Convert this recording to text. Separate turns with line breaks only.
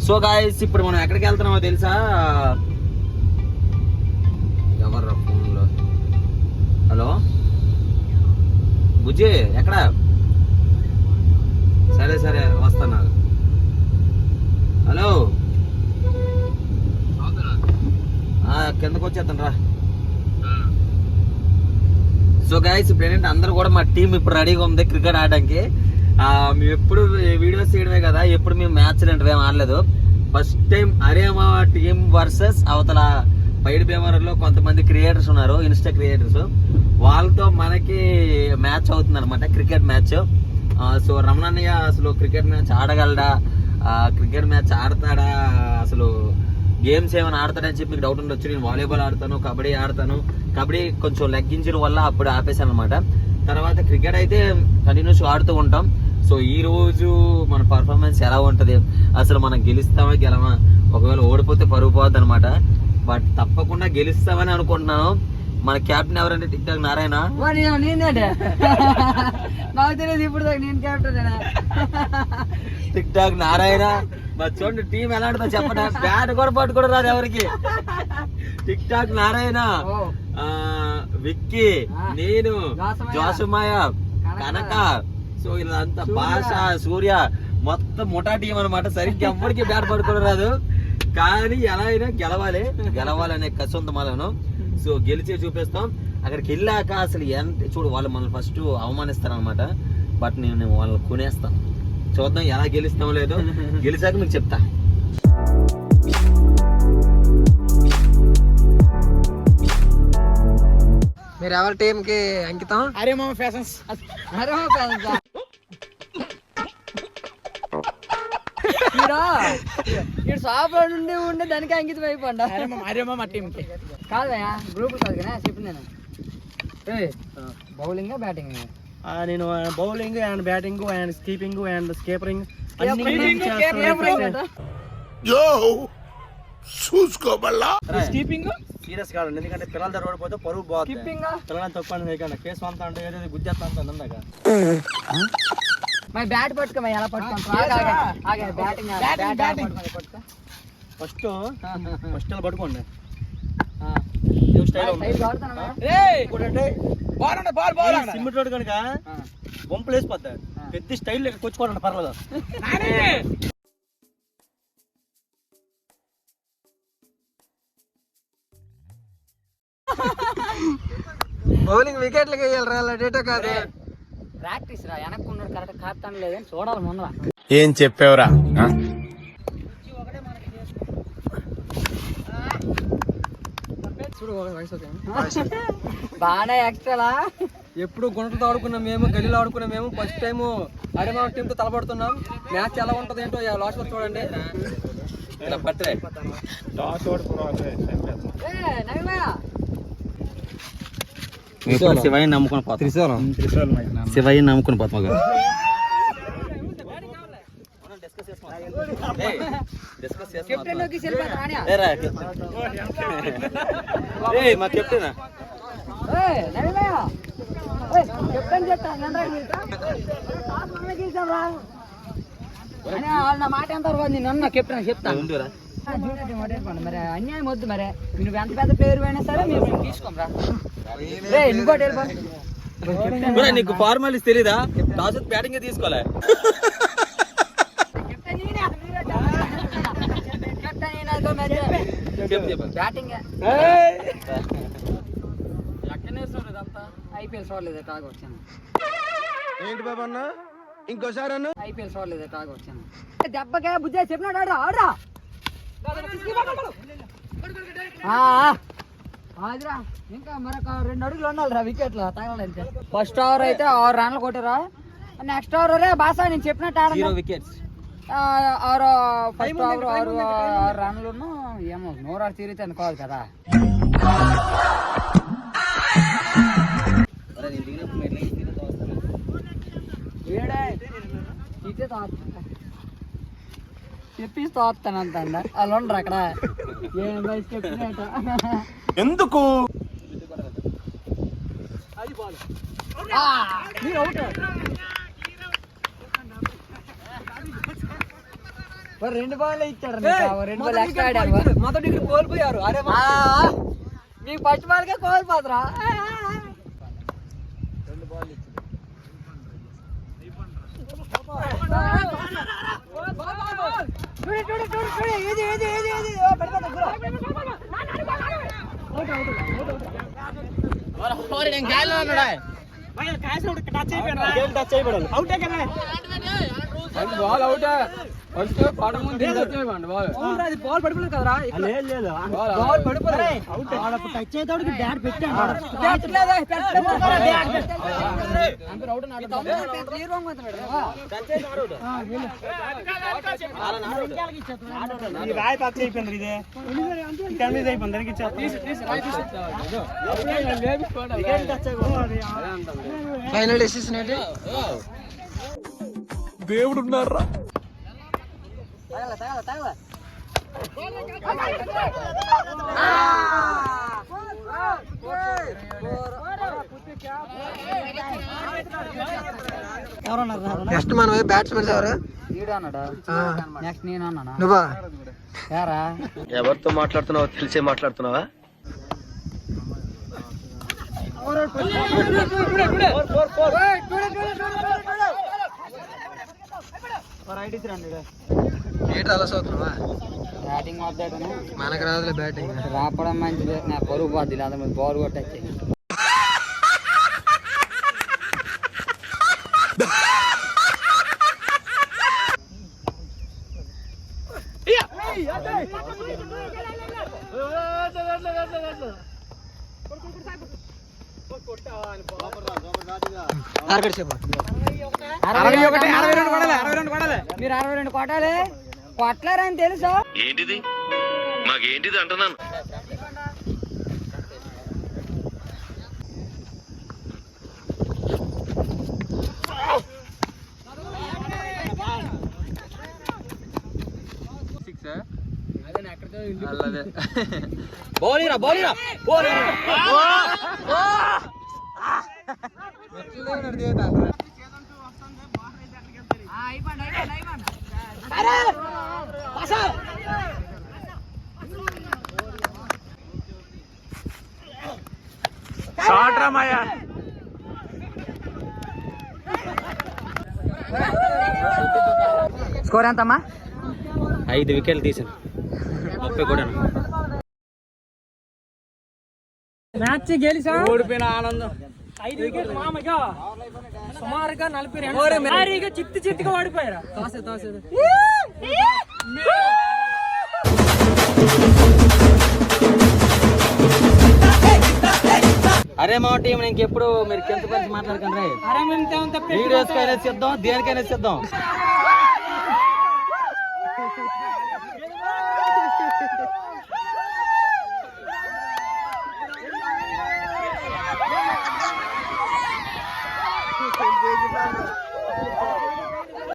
So guys ఇప్పుడు మనం ఎక్కడికి వెళ్తున్నామో తెలుసా? ఎవరు ఫోన్లో? హలో బుజ్జి ఎక్కడ? సరే సరే వస్తాను. హలో కిందకు వచ్చేస్తాను రా. సో గైస్ ఇప్పుడు ఏంటంటే అందరూ కూడా మా టీం ఇప్పుడు రెడీగా ఉంది క్రికెట్ ఆడడానికి. మేము ఎప్పుడు వీడియోస్ చేయడమే కదా, ఎప్పుడు మేము మ్యాచ్ లాంటివి ఏం ఆడలేదు. ఫస్ట్ టైం అరేమా టీం వర్సెస్ అవతల పైడి భీమవరంలో కొంతమంది క్రియేటర్స్ ఉన్నారు, ఇన్స్టా క్రియేటర్స్. వాళ్ళతో మనకి మ్యాచ్ అవుతుంది అనమాట, క్రికెట్ మ్యాచ్. సో రమణన్నయ్య అసలు క్రికెట్ మ్యాచ్ ఆడగలడా, క్రికెట్ మ్యాచ్ ఆడతాడా, అసలు గేమ్స్ ఏమైనా ఆడతాడని చెప్పి డౌట్ ఉండొచ్చు. నేను వాలీబాల్ ఆడతాను, కబడ్డీ ఆడతాను. కబడ్డీ కొంచెం లెగ్ ఇంజరీ వల్ల అప్పుడు ఆపేశాను అనమాట. తర్వాత క్రికెట్ అయితే కంటిన్యూస్ ఆడుతూ ఉంటాం. సో ఈ రోజు మన పర్ఫార్మెన్స్ ఎలా ఉంటది, అసలు మనం గెలుస్తామా గెలమా, ఒకవేళ ఓడిపోతే పరుగు పోద్ది అనమాట. బట్ తప్పకుండా గెలుస్తామని అనుకుంటున్నాను. మన క్యాప్టెన్ ఎవరంటే టిక్ టాక్ నారాయణ.
నాకు తెలియదు ఇప్పుడు నేను క్యాప్టెన్.
Tick talk Narayana. మరి చూడండి టీం ఎలా ఆడుతుందో చెప్పండి. బ్యాట్ కూడా పట్టుకోవడం రాదు ఎవరికి. టిక్ టాక్ నారాయణ, విక్కీ, నేను, జోసమాయ, కనక, సో ఇదంతా భాష, సూర్య, మొత్తం ముఠా టీం అనమాట. సరిగ్గా ఎవ్వరికి బ్యాట్ పట్టుకోవడం రాదు, కానీ ఎలా అయినా గెలవాలనే కసి ఉంది మనను. సో గెలిచే చూపిస్తాం. అక్కడికి వెళ్ళాక అసలు ఎంత చూడు, వాళ్ళు మనల్ని ఫస్ట్ అవమానిస్తారనమాట. బట్ నేను వాళ్ళని కొనేస్తాను. చూద్దాం ఎలా గెలుస్తామో లేదో, గెలిచాక మీకు చెప్తా.
మీరు ఎవరి టీం కి అంకితం?
అరేమా ఫ్యాషన్స్.
మీరు షాప్ లో నుండి ఉండే దానికి అంకితం అయిపోండి.
అరేమా మా టీం కి
కాదయా, గ్రూప్ కాదు కదా చెప్పు. నేను బౌలింగ్ బ్యాటింగ్,
నేను bowling and batting and keeping and skippering skipping serious కాదు. ఎందుకంటే పిల్లల దగ్గర ఓడిపోతే పరువు బాగుంది. పిల్లలని తప్పని చేయకుండా కేసు అంతా అంటే ఏదో గుద్దేస్తా అంత ఉందాక
మరి బ్యాట్ పట్టుకో. ఎలా పట్టుకో?
ఫస్ట్ పట్టుకోండి. సిమెంట్ రోడ్ కనుక బొంపులు వేసిపోతాయి. పెద్ద స్టైల్ లెక్క కూర్చుకోవాలంటే పర్లేదు.
బౌలింగ్ వికెట్లకి వేయాలి డేటా కాదు, ప్రాక్టీస్ రా. వెనక్కున్నాడు కరెక్ట్ కాస్తాను లేదని చూడాలి ముందర.
ఏం చెప్పావురా?
బాగానే ఎక్స్ట్రా.
ఎప్పుడు గుంటతో ఆడుకున్నాం మేము, గలీలో ఆడుకున్నాం మేము. ఫస్ట్ టైం అరేమా టీమ్ తో తలపడుతున్నాం. మ్యాచ్ ఎలా ఉంటది ఏంటో లాస్ట్ లో చూడండి.
శివయ్య నమ్ముకుని పోతాం. శివయ్య నమ్ముకుని పోతాం. మా కెప్టెనా
మాట ఎంత నిన్న కెప్టెన్ చెప్తా. మరి అన్యాయం వద్దు. మరి నువ్వు ఎంత పెద్ద ప్లేయర్ అయినా సరే మేము తీసుకోమరా.
నీకు ఫార్మాలిటీస్ తెలీదా? టాస్ బ్యాటింగ్ తీసుకోలే.
బ్యాటింగ్ ఐపీఎల్ చూడలేదు టాగ్ వచ్చాను.
ఏంటి బాబా అన్న ఇంకోసారి అన్న?
ఐపీఎల్ చూడలేదు టాగ్ వచ్చాను. దెబ్బకే బుద్ధి చెప్పినాడు ఆడరా ఆడరా. ఇంకా మరొక 2 అడుగులు ఉండాలిరా వికెట్లు తగలంటే. ఫస్ట్ ఓవర్ అయితే 6 రన్లు కొట్టారా. నెక్స్ట్ ఓవర్ బాసా నేను చెప్పినట్టు ఆడ
వికెట్స్
6 రన్లు ఏమో 100 తీరితే అనుకోవాలి కదా. చెప్పి తోస్తానంత వాళ్ళు ఉండరు అక్కడ.
ఎందుకు
మరి 2 బాల్ ఇచ్చాడు నీకు. 2 బాల్ ఎక్స్ట్రా ఆడారు.
మొదటి డిగ్రీ కోల్పోయారు. అరే
నీకు ఫస్ట్ బాల్ కే కోల్పోతురా.
బాల్ అవుట్ ఫస్ట్ పాట ముందు బాల్ బాల్ పడిపోలేదు కదరా. బాల్ పడిపోలేదు.
ఫైనల్ డెసిషన్ ఏంటి?
దేవుడు ఉన్నారా.
నెక్స్ట్ మన బ్యాట్స్మెన్స్ ఎవరు? నెక్స్ట్ నేను అన్నా. నువ్వా? యారా
ఎవరితో మాట్లాడుతున్నావో తెలిసే మాట్లాడుతున్నావా?
బ్యాటింగ్
మనకు రాదులే బ్యాటింగ్.
రాపడం మంచిది. నా పరుగు పోద్ది. లేదా బాల్ కొట్టచ్చు. మీరు 62 కొట్టాలి. కొట్టలేరని తెలుసా?
ఏంటిది మాకేంటిది అంటున్నాను.
బౌలిరా బౌలిరా
స్కోర్ ఎంతమ్మా?
5 వికెట్లు తీసాను. 30 కూడా
మ్యాచ్ గెలిచా ఓడిపోయిన ఆనందం. 5 వికెట్ మామగా సుమారుగా 42 చిత్తుగా ఓడిపోయారా.
అరే మా టీం ఇంకెప్పుడు మీరు కింద గురించి మాట్లాడకండి. వీడియోస్ కైనా సిద్ధం, దేనికైనా సిద్ధం.